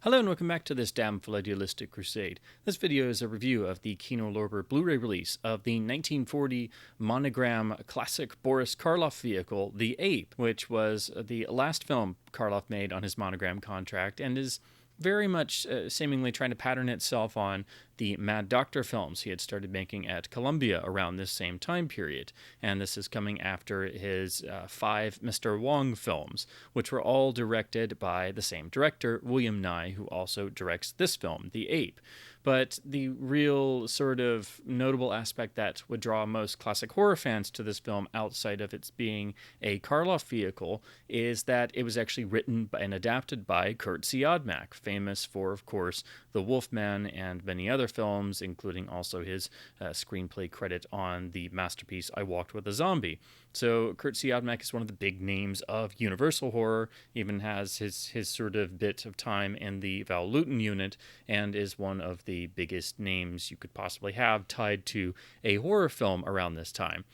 Hello and welcome back to this damnful idealistic crusade. This video is a review of the Kino Lorber Blu-ray release of the 1940 Monogram classic Boris Karloff vehicle, The Ape, which was the last film Karloff made on his Monogram contract and is very much seemingly trying to pattern itself on the Mad Doctor films he had started making at Columbia around this same time period. And this is coming after his 5 Mr. Wong films, which were all directed by the same director, William Nye, who also directs this film, The Ape. But the real sort of notable aspect that would draw most classic horror fans to this film outside of its being a Karloff vehicle is that it was actually written and adapted by Curt Siodmak, famous for, of course, The Wolfman and many other films, including also his screenplay credit on the masterpiece I Walked with a Zombie. So Curt Siodmak is one of the big names of Universal horror, even has his sort of bit of time in the Val Lewton unit, and is one of the biggest names you could possibly have tied to a horror film around this time.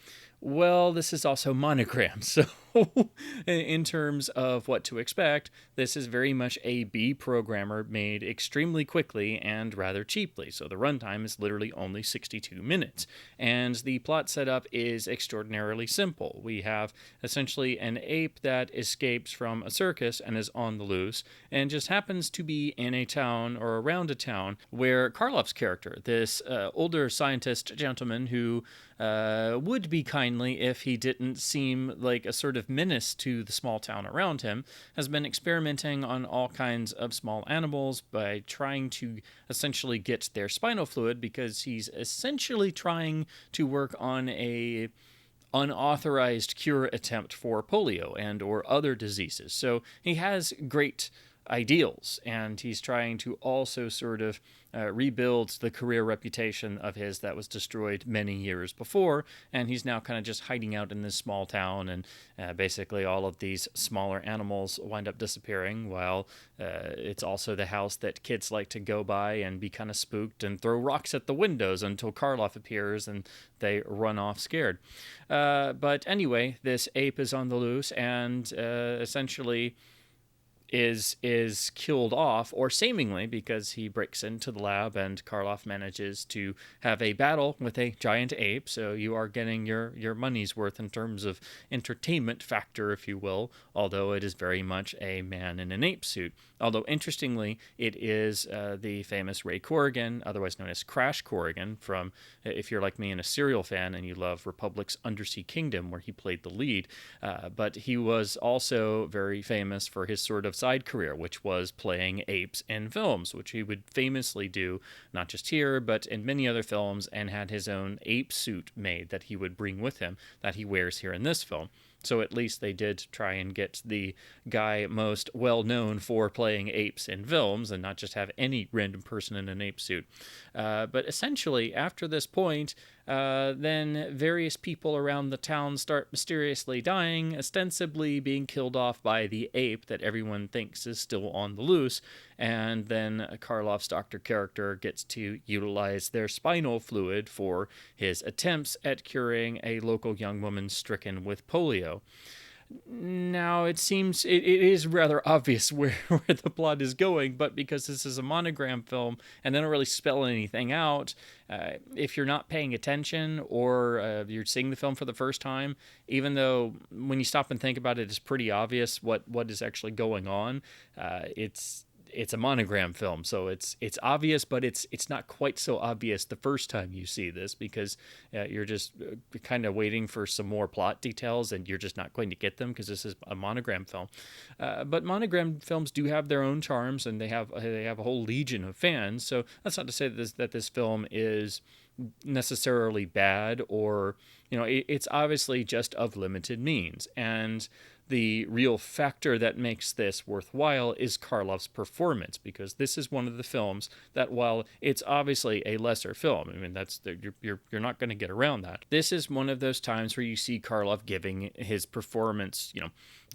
Well, this is also Monogram, so in terms of what to expect, this is very much a B programmer made extremely quickly and rather cheaply. So the runtime is literally only 62 minutes, and the plot setup is extraordinarily simple. We have essentially an ape that escapes from a circus and is on the loose, and just happens to be in a town or around a town where Karloff's character, this older scientist gentleman who would be kindly if he didn't seem like a sort of menace to the small town around him, has been experimenting on all kinds of small animals by trying to essentially get their spinal fluid, because he's essentially trying to work on a unauthorized cure attempt for polio and or other diseases. So he has great ideals, and he's trying to also sort of rebuild the career reputation of his that was destroyed many years before, and he's now kind of just hiding out in this small town, and basically all of these smaller animals wind up disappearing, while it's also the house that kids like to go by and be kind of spooked and throw rocks at the windows until Karloff appears and they run off scared. But anyway, this ape is on the loose and essentially is killed off, or seemingly, because he breaks into the lab and Karloff manages to have a battle with a giant ape. So you are getting your money's worth in terms of entertainment factor, if you will, although it is very much a man in an ape suit. Although, interestingly, it is the famous Ray Corrigan, otherwise known as Crash Corrigan, from, if you're like me and a serial fan and you love Republic's Undersea Kingdom, where he played the lead. But he was also very famous for his sort of side career, which was playing apes in films, which he would famously do, not just here, but in many other films, and had his own ape suit made that he would bring with him that he wears here in this film. So at least they did try and get the guy most well known for playing apes in films and not just have any random person in an ape suit. But essentially, after this point, then various people around the town start mysteriously dying, ostensibly being killed off by the ape that everyone thinks is still on the loose, and then Karloff's doctor character gets to utilize their spinal fluid for his attempts at curing a local young woman stricken with polio. Now, it seems it is rather obvious where the plot is going, but because this is a Monogram film and they don't really spell anything out, if you're not paying attention or you're seeing the film for the first time, even though when you stop and think about it, it's pretty obvious what is actually going on, it's a Monogram film, so it's obvious, but it's not quite so obvious the first time you see this, because you're just kind of waiting for some more plot details, and you're just not going to get them because this is a Monogram film. But Monogram films do have their own charms, and they have a whole legion of fans. So that's not to say that this film is necessarily bad, or it's obviously just of limited means, and the real factor that makes this worthwhile is Karloff's performance, because this is one of the films that, while it's obviously a lesser film, I mean, you're not going to get around that. This is one of those times where you see Karloff giving his performance,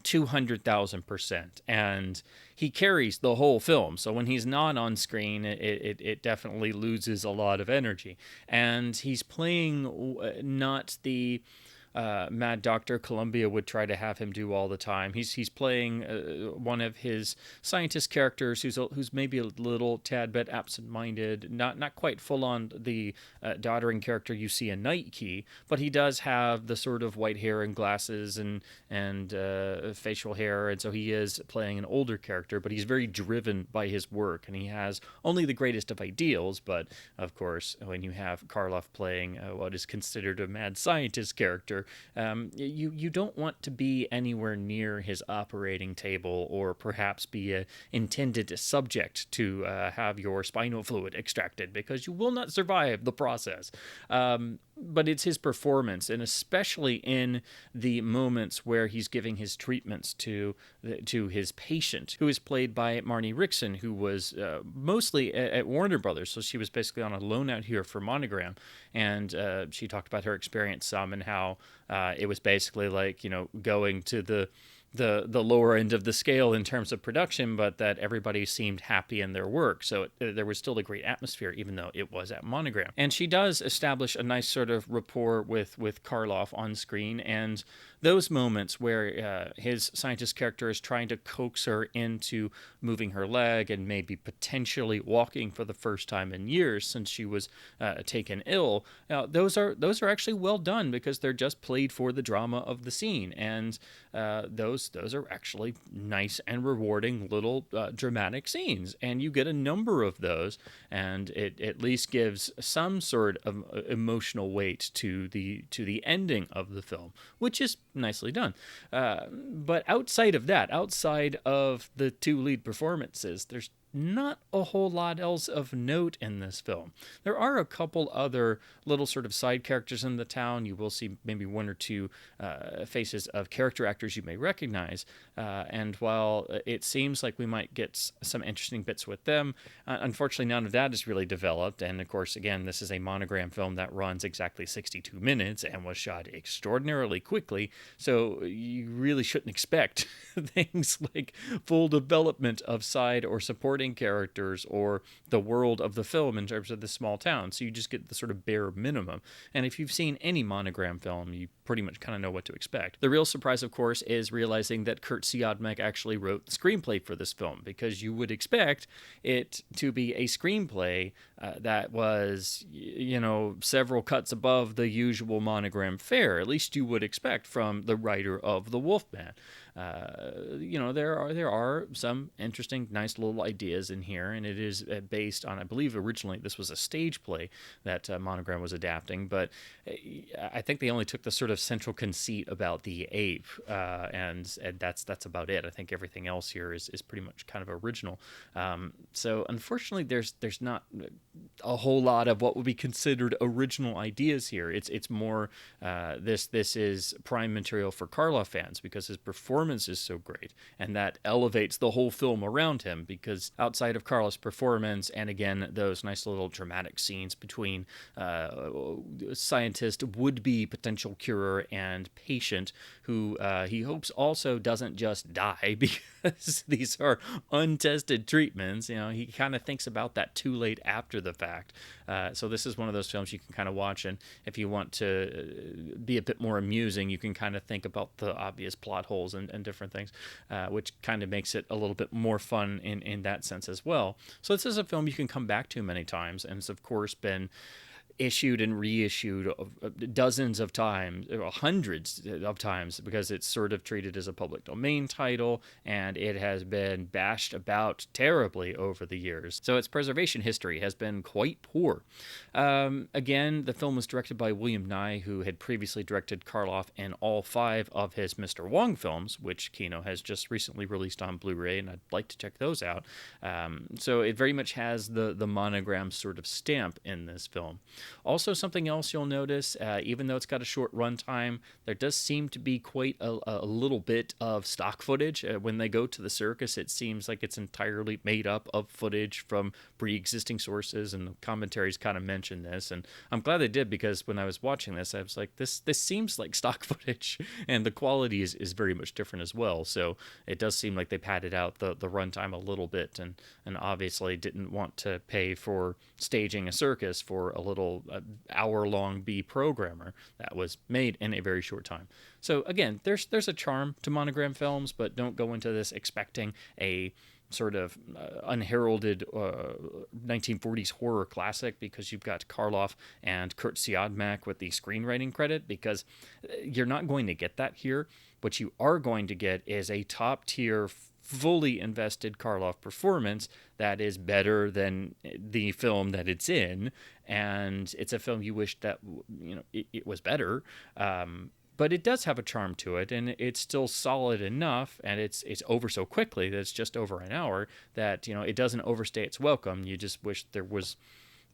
200,000%, and he carries the whole film. So when he's not on screen, it definitely loses a lot of energy, and he's playing not the Mad Doctor Columbia would try to have him do all the time. He's playing one of his scientist characters who's maybe a little tad bit absent-minded, not quite full on the doddering character you see in Night Key, but he does have the sort of white hair and glasses and facial hair, and so he is playing an older character, but he's very driven by his work, and he has only the greatest of ideals. But of course, when you have Karloff playing what is considered a mad scientist character, you don't want to be anywhere near his operating table, or perhaps be a intended subject to have your spinal fluid extracted, because you will not survive the process. But it's his performance, and especially in the moments where he's giving his treatments to his patient, who is played by Marnie Rickson, who was mostly at Warner Brothers, so she was basically on a loan out here for Monogram, and she talked about her experience some, and how it was basically like, going to the lower end of the scale in terms of production, but that everybody seemed happy in their work. So there was still a great atmosphere, even though it was at Monogram. And she does establish a nice sort of rapport with Karloff on screen, and those moments where his scientist character is trying to coax her into moving her leg and maybe potentially walking for the first time in years since she was taken ill, those are actually well done, because they're just played for the drama of the scene, and those are actually nice and rewarding little dramatic scenes, and you get a number of those, and it at least gives some sort of emotional weight to the ending of the film, which is nicely done. But outside of that, outside of the two lead performances, there's not a whole lot else of note in this film. There are a couple other little sort of side characters in the town. You will see maybe one or two faces of character actors you may recognize. And while it seems like we might get some interesting bits with them, unfortunately none of that is really developed. And of course, again, this is a Monogram film that runs exactly 62 minutes and was shot extraordinarily quickly. So you really shouldn't expect things like full development of side or supporting characters or the world of the film in terms of the small town. So you just get the sort of bare minimum. And if you've seen any Monogram film, you pretty much kind of know what to expect. The real surprise, of course, is realizing that Curt Siodmak actually wrote the screenplay for this film, because you would expect it to be a screenplay that was, several cuts above the usual Monogram fare. At least you would expect from the writer of The Wolfman. There are some interesting, nice little ideas in here, and it is based on, I believe originally this was a stage play that Monogram was adapting, but I think they only took the sort of central conceit about the ape, and that's about it. I think everything else here is pretty much kind of original. So unfortunately, there's not a whole lot of what would be considered original ideas here. It's more this is prime material for Karloff fans, because his performance is so great, and that elevates the whole film around him, because outside of Karloff's performance, and again those nice little dramatic scenes between scientist, would-be potential curer, and patient, who he hopes also doesn't just die, because these are untested treatments. He kind of thinks about that too late after the fact. So this is one of those films you can kind of watch, and if you want to be a bit more amusing, you can kind of think about the obvious plot holes and different things, which kind of makes it a little bit more fun in that sense as well. So this is a film you can come back to many times, and it's of course been issued and reissued dozens of times, or hundreds of times, because it's sort of treated as a public domain title, and it has been bashed about terribly over the years. So its preservation history has been quite poor. Again, the film was directed by William Nye, who had previously directed Karloff in all 5 of his Mr. Wong films, which Kino has just recently released on Blu-ray, and I'd like to check those out. So it very much has the Monogram sort of stamp in this film. Also, something else you'll notice, even though it's got a short runtime, there does seem to be quite a little bit of stock footage. When they go to the circus, it seems like it's entirely made up of footage from pre-existing sources, and the commentaries kind of mention this. And I'm glad they did, because when I was watching this, I was like, this seems like stock footage, and the quality is very much different as well. So it does seem like they padded out the runtime a little bit, and obviously didn't want to pay for staging a circus for a little hour-long B programmer that was made in a very short time. So again, there's a charm to Monogram films, but don't go into this expecting a sort of unheralded 1940s horror classic because you've got Karloff and Curt Siodmak with the screenwriting credit, because you're not going to get that here. What you are going to get is a top-tier, fully invested Karloff performance that is better than the film that it's in, and it's a film you wish that it was better. But it does have a charm to it, and it's still solid enough, and it's over so quickly that it's just over an hour that it doesn't overstay its welcome. You just wish there was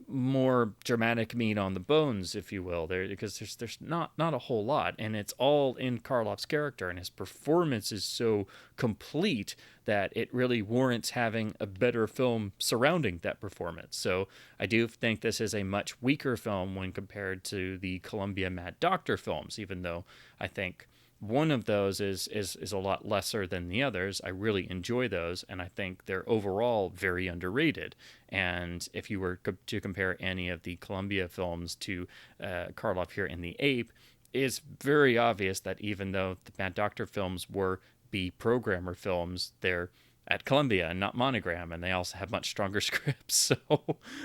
more dramatic meat on the bones, if you will, there, because there's not a whole lot, and it's all in Karloff's character, and his performance is so complete that it really warrants having a better film surrounding that performance. So I do think this is a much weaker film when compared to the Columbia Mad Doctor films, even though I think one of those is a lot lesser than the others. I really enjoy those, and I think they're overall very underrated. And if you were to compare any of the Columbia films to Karloff here in The Ape, it's very obvious that even though the Mad Doctor films were B programmer films, they're at Columbia and not Monogram, and they also have much stronger scripts. So,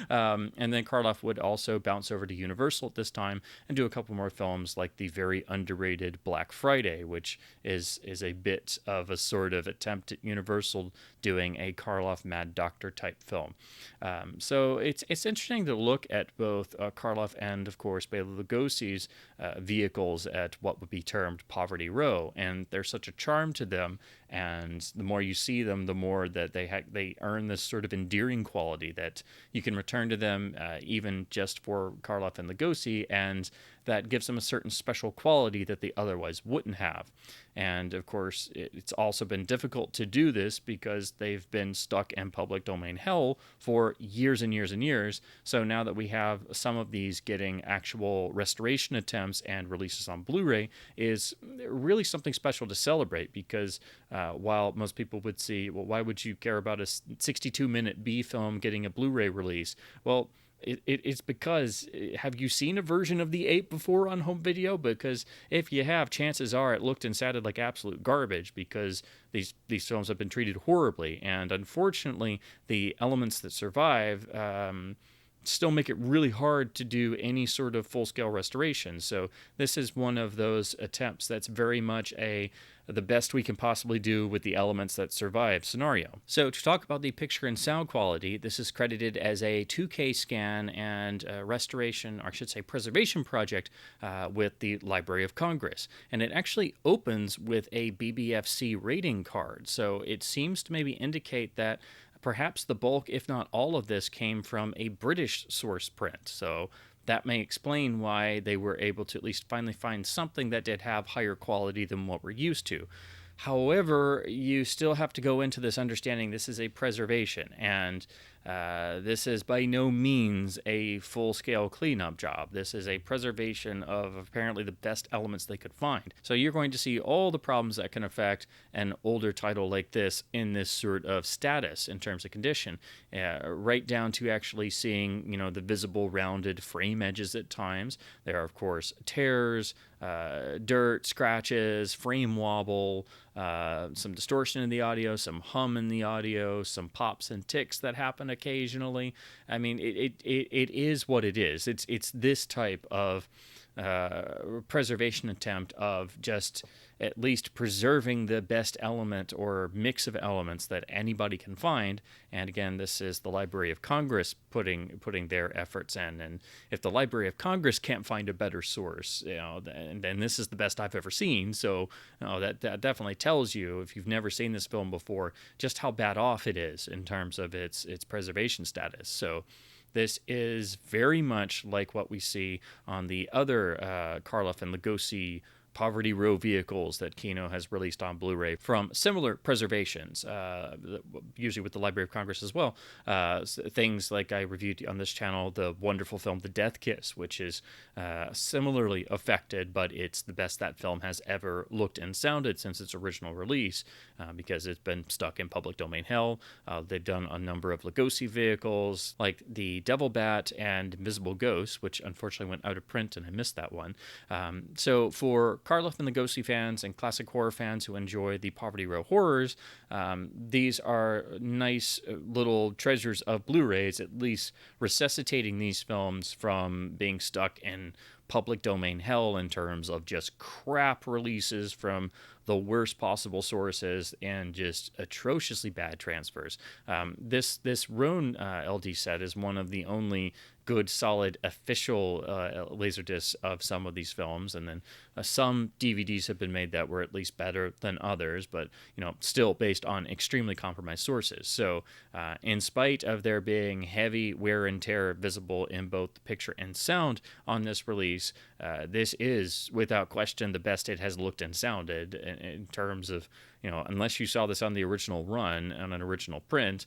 and then Karloff would also bounce over to Universal at this time and do a couple more films like the very underrated Black Friday, which is a bit of a sort of attempt at Universal doing a Karloff Mad Doctor type film. So it's interesting to look at both Karloff and, of course, Bela Lugosi's vehicles at what would be termed Poverty Row, and there's such a charm to them, and the more you see them, the more that they earn this sort of endearing quality that you can return to them even just for Karloff and Lugosi, and that gives them a certain special quality that they otherwise wouldn't have. And of course, it's also been difficult to do this because they've been stuck in public domain hell for years and years and years. So now that we have some of these getting actual restoration attempts and releases on Blu-ray is really something special to celebrate, because while most people would see, well, why would you care about a 62-minute B film getting a Blu-ray release? Well, it's because, have you seen a version of The Ape before on home video? Because if you have, chances are it looked and sounded like absolute garbage, because these films have been treated horribly. And unfortunately, the elements that survive still make it really hard to do any sort of full-scale restoration. So this is one of those attempts that's very much the best we can possibly do with the elements that survive scenario. So to talk about the picture and sound quality, this is credited as a 2K scan and restoration, or I should say preservation project with the Library of Congress. And it actually opens with a BBFC rating card. So it seems to maybe indicate that perhaps the bulk, if not all of this, came from a British source print. So that may explain why they were able to at least finally find something that did have higher quality than what we're used to. However, you still have to go into this understanding this is a preservation, and this is by no means a full-scale cleanup job. This is a preservation of apparently the best elements they could find. So you're going to see all the problems that can affect an older title like this in this sort of status in terms of condition, right down to actually seeing, the visible rounded frame edges at times. There are, of course, tears, dirt, scratches, frame wobble, some distortion in the audio, some hum in the audio, some pops and ticks that happen occasionally. I mean, it is what it is. It's this type of preservation attempt of just at least preserving the best element or mix of elements that anybody can find. And again, this is the Library of Congress putting their efforts in. And if the Library of Congress can't find a better source, then this is the best I've ever seen. So that definitely tells you, if you've never seen this film before, just how bad off it is in terms of its preservation status. So this is very much like what we see on the other Karloff and Lugosi Poverty Row vehicles that Kino has released on Blu-ray from similar preservations, usually with the Library of Congress as well. Things like I reviewed on this channel, the wonderful film The Death Kiss, which is similarly affected, but it's the best that film has ever looked and sounded since its original release, because it's been stuck in public domain hell. They've done a number of Lugosi vehicles, like the Devil Bat and Invisible Ghost, which unfortunately went out of print, and I missed that one. So for Karloff and Lugosi fans and classic horror fans who enjoy the Poverty Row horrors, these are nice little treasures of Blu-rays, at least resuscitating these films from being stuck in public domain hell in terms of just crap releases from the worst possible sources and just atrociously bad transfers. This Roan LD set is one of the only good, solid, official Laserdiscs of some of these films, and then some DVDs have been made that were at least better than others, but still based on extremely compromised sources. So in spite of there being heavy wear and tear visible in both the picture and sound on this release, this is without question the best it has looked and sounded in terms of, unless you saw this on the original run, on an original print,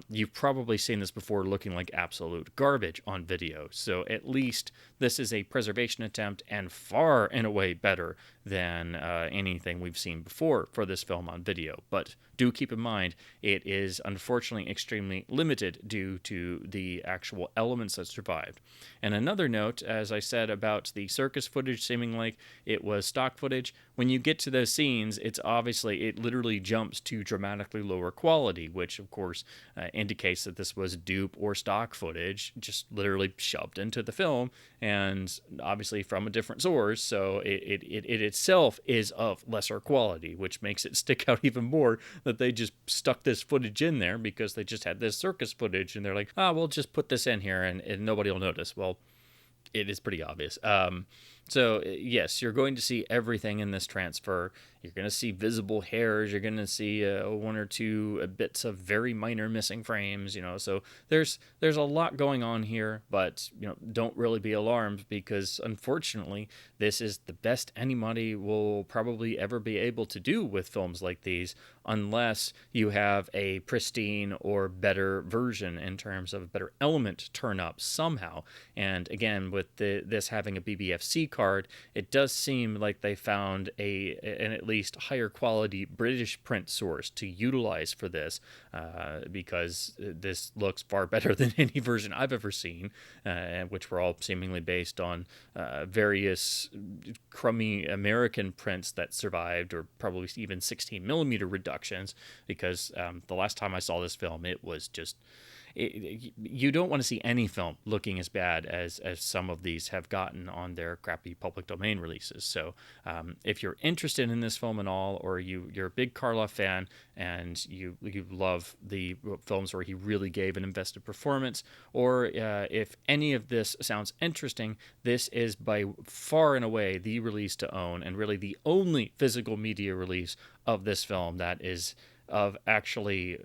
you've probably seen this before looking like absolute garbage on video. So at least this is a preservation attempt, and far and away better than anything we've seen before for this film on video. But do keep in mind, it is unfortunately extremely limited due to the actual elements that survived. And another note, as I said about the circus footage seeming like it was stock footage, when you get to those scenes, it literally jumps to dramatically lower quality, which of course indicates that this was dupe or stock footage just literally shoved into the film, and obviously from a different source, so it itself is of lesser quality, which makes it stick out even more that they just stuck this footage in there because they just had this circus footage, and they're like, we'll just put this in here and nobody will notice. Well, it is pretty obvious. So yes, you're going to see everything in this transfer. You're going to see visible hairs. You're going to see one or two bits of very minor missing frames. So there's a lot going on here, but don't really be alarmed, because unfortunately this is the best anybody will probably ever be able to do with films like these, unless you have a pristine or better version in terms of a better element turn up somehow. And again, with this having a BBFC card, it does seem like they found an at least higher quality British print source to utilize for this, because this looks far better than any version I've ever seen, which were all seemingly based on various crummy American prints that survived, or probably even 16 millimeter reductions, because the last time I saw this film, it was just... you don't want to see any film looking as bad as some of these have gotten on their crappy public domain releases. So if you're interested in this film at all, or you're a big Karloff fan and you love the films where he really gave an invested performance, or if any of this sounds interesting, this is by far and away the release to own, and really the only physical media release of this film that is of actually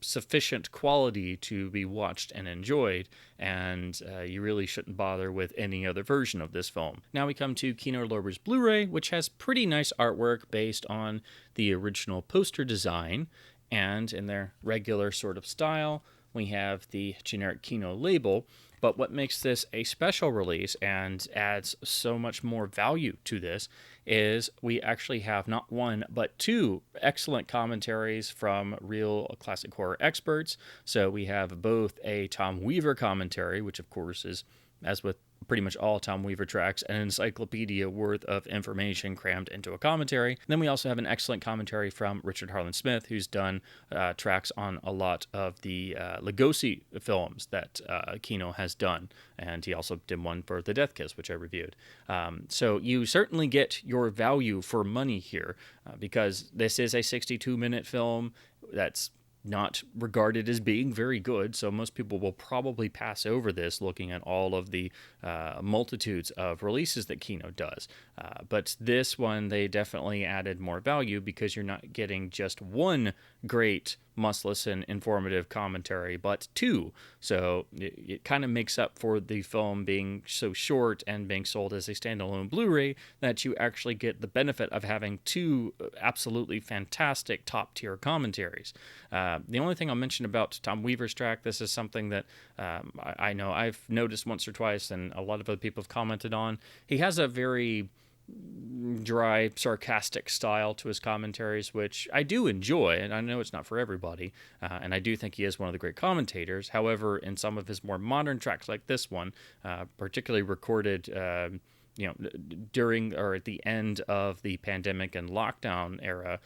sufficient quality to be watched and enjoyed, and you really shouldn't bother with any other version of this film. Now we come to Kino Lorber's Blu-ray, which has pretty nice artwork based on the original poster design, and in their regular sort of style, we have the generic Kino label. But what makes this a special release and adds so much more value to this is we actually have not one, but two excellent commentaries from real classic horror experts. So we have both a Tom Weaver commentary, which of course is, as with pretty much all Tom Weaver tracks, an encyclopedia worth of information crammed into a commentary. And then we also have an excellent commentary from Richard Harlan Smith, who's done tracks on a lot of the Lugosi films that Kino has done. And he also did one for The Death Kiss, which I reviewed. So you certainly get your value for money here, because this is a 62-minute film that's not regarded as being very good, so most people will probably pass over this looking at all of the multitudes of releases that Kino does. But this one, they definitely added more value, because you're not getting just one great must-listen informative commentary, but 2. So it kind of makes up for the film being so short and being sold as a standalone Blu-ray that you actually get the benefit of having 2 absolutely fantastic top-tier commentaries. The only thing I'll mention about Tom Weaver's track, this is something that I know I've noticed once or twice and a lot of other people have commented on. He has a very dry, sarcastic style to his commentaries, which I do enjoy, and I know it's not for everybody, and I do think he is one of the great commentators. However, in some of his more modern tracks like this one, particularly recorded during or at the end of the pandemic and lockdown era,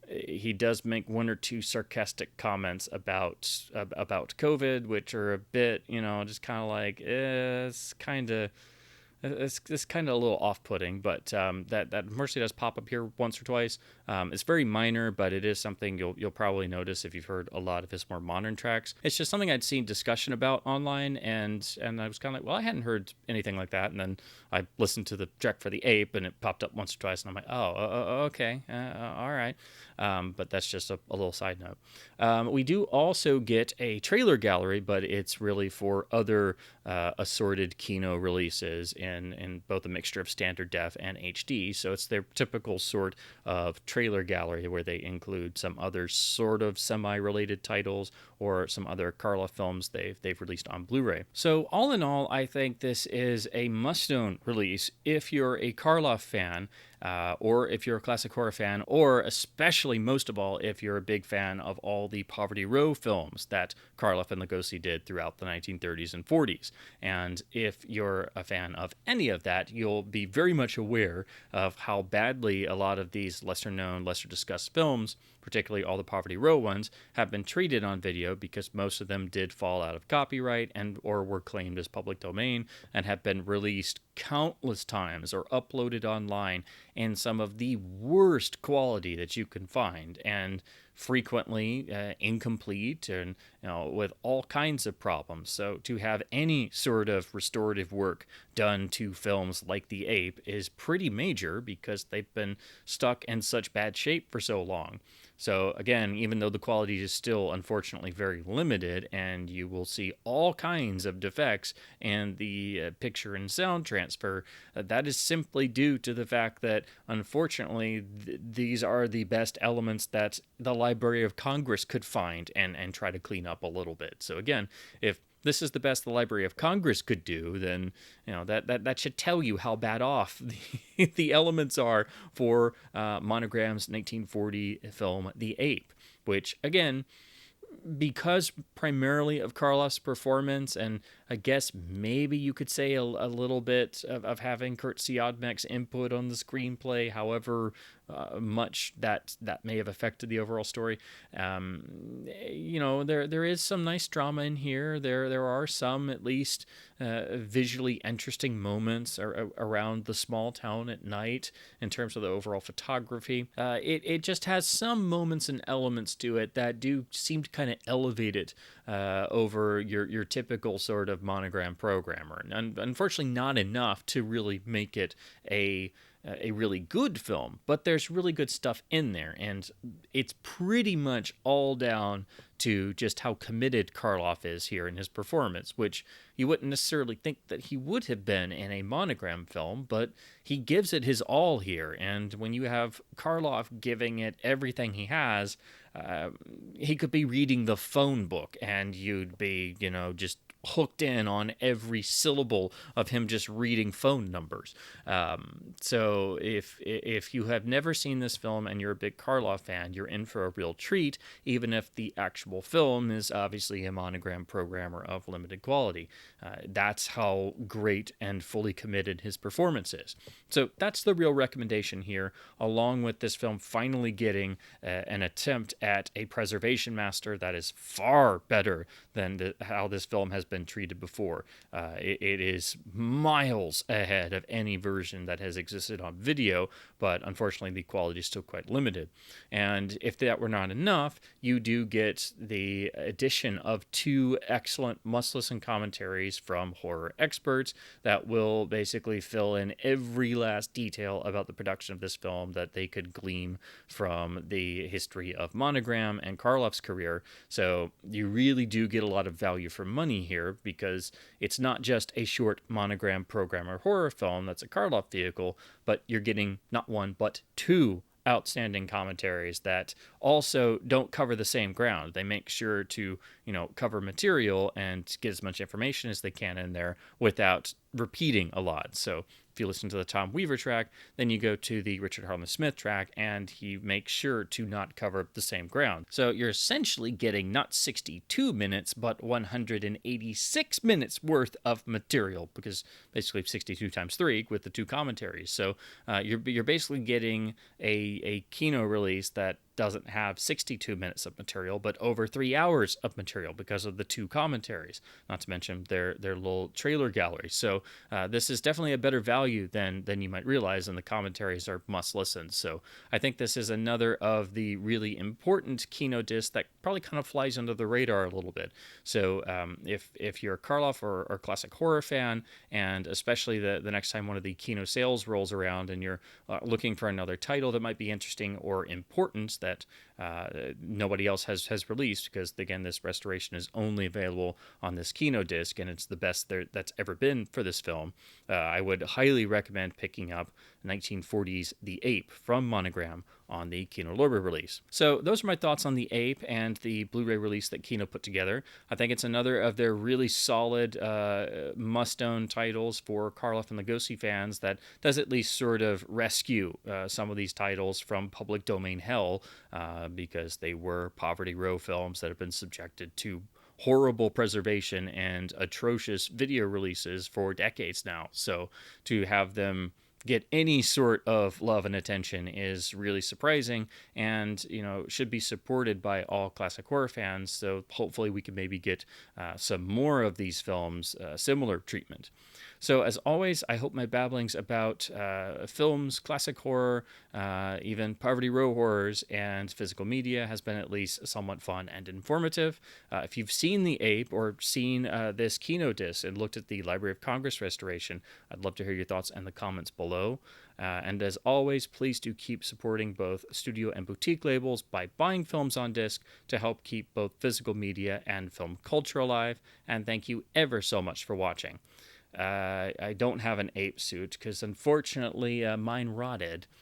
he does make 1 or 2 sarcastic comments about COVID, which are a bit, just kind of like, it's kind of a little off-putting, but that unfortunately does pop up here once or twice. It's very minor, but it is something you'll probably notice if you've heard a lot of his more modern tracks. It's just something I'd seen discussion about online, and I was kind of like, well, I hadn't heard anything like that, and then I listened to the track for the Ape, and it popped up once or twice, and I'm like, okay, all right. But that's just a little side note. We do also get a trailer gallery, but it's really for other assorted Kino releases in both a mixture of standard def and HD. So it's their typical sort of trailer gallery where they include some other sort of semi-related titles or some other Karloff films they've released on Blu-ray. So all in all, I think this is a must-own release if you're a Karloff fan, or if you're a classic horror fan, or especially most of all if you're a big fan of all the Poverty Row films that Karloff and Lugosi did throughout the 1930s and 40s. And if you're a fan of any of that, you'll be very much aware of how badly a lot of these lesser known, lesser discussed films, particularly all the Poverty Row ones, have been treated on video because most of them did fall out of copyright and or were claimed as public domain and have been released countless times or uploaded online in some of the worst quality that you can find, and frequently incomplete and with all kinds of problems. So to have any sort of restorative work done to films like The Ape is pretty major because they've been stuck in such bad shape for so long. So again, even though the quality is still unfortunately very limited and you will see all kinds of defects in the picture and sound transfer, that is simply due to the fact that unfortunately these are the best elements that the Library of Congress could find and try to clean up a little bit. So again, if this is the best the Library of Congress could do, then that should tell you how bad off the elements are for Monogram's 1940 film The Ape, which again, because primarily of Karloff's performance, and I guess maybe you could say a little bit of having Curt Siodmak's input on the screenplay, however much that may have affected the overall story. There is some nice drama in here. There are some at least visually interesting moments around the small town at night in terms of the overall photography. It just has some moments and elements to it that do seem to kind of elevate it over your typical sort of Monogram programmer, and unfortunately not enough to really make it a really good film, but there's really good stuff in there, and it's pretty much all down to just how committed Karloff is here in his performance, which you wouldn't necessarily think that he would have been in a Monogram film, but he gives it his all here. And when you have Karloff giving it everything he has, he could be reading the phone book and you'd be, just hooked in on every syllable of him just reading phone numbers. So if you have never seen this film and you're a big Karloff fan, you're in for a real treat, even if the actual film is obviously a Monogram programmer of limited quality. That's how great and fully committed his performance is. So that's the real recommendation here, along with this film finally getting an attempt at a preservation master that is far better than how this film has been treated before. It is miles ahead of any version that has existed on video, but unfortunately the quality is still quite limited. And if that were not enough, you do get the addition of 2 excellent must-listen commentaries from horror experts that will basically fill in every last detail about the production of this film that they could glean from the history of Monogram and Karloff's career. So you really do get a lot of value for money here, because it's not just a short Monogram program or horror film that's a Karloff vehicle, but you're getting not 1 but 2 outstanding commentaries that also don't cover the same ground. They make sure to, cover material and get as much information as they can in there without repeating a lot. So if you listen to the Tom Weaver track, then you go to the Richard Harlan Smith track, and he makes sure to not cover the same ground. So you're essentially getting not 62 minutes, but 186 minutes worth of material, because basically 62 times 3 with the 2 commentaries. So you're basically getting a Kino release that doesn't have 62 minutes of material, but over 3 hours of material because of the 2 commentaries, not to mention their little trailer gallery. So this is definitely a better value than you might realize, and the commentaries are must listen. So I think this is another of the really important Kino discs that probably kind of flies under the radar a little bit. So if you're a Karloff or classic horror fan, and especially the next time one of the Kino sales rolls around and you're looking for another title that might be interesting or important that nobody else has released, because again, this restoration is only available on this Kino disc, and it's the best that's ever been for this film. I would highly recommend picking up 1940's The Ape from Monogram on the Kino Lorber release. So those are my thoughts on The Ape and the Blu-ray release that Kino put together. I think it's another of their really solid must-own titles for Karloff and Lugosi fans that does at least sort of rescue some of these titles from public domain hell, because they were Poverty Row films that have been subjected to horrible preservation and atrocious video releases for decades now. So to have them get any sort of love and attention is really surprising, and should be supported by all classic horror fans. So hopefully we can maybe get some more of these films similar treatment. So as always, I hope my babblings about films, classic horror, even Poverty Row horrors, and physical media has been at least somewhat fun and informative. If you've seen The Ape or seen this Kino disc and looked at the Library of Congress restoration, I'd love to hear your thoughts in the comments below. And as always, please do keep supporting both studio and boutique labels by buying films on disc to help keep both physical media and film culture alive. And thank you ever so much for watching. I don't have an ape suit because unfortunately mine rotted.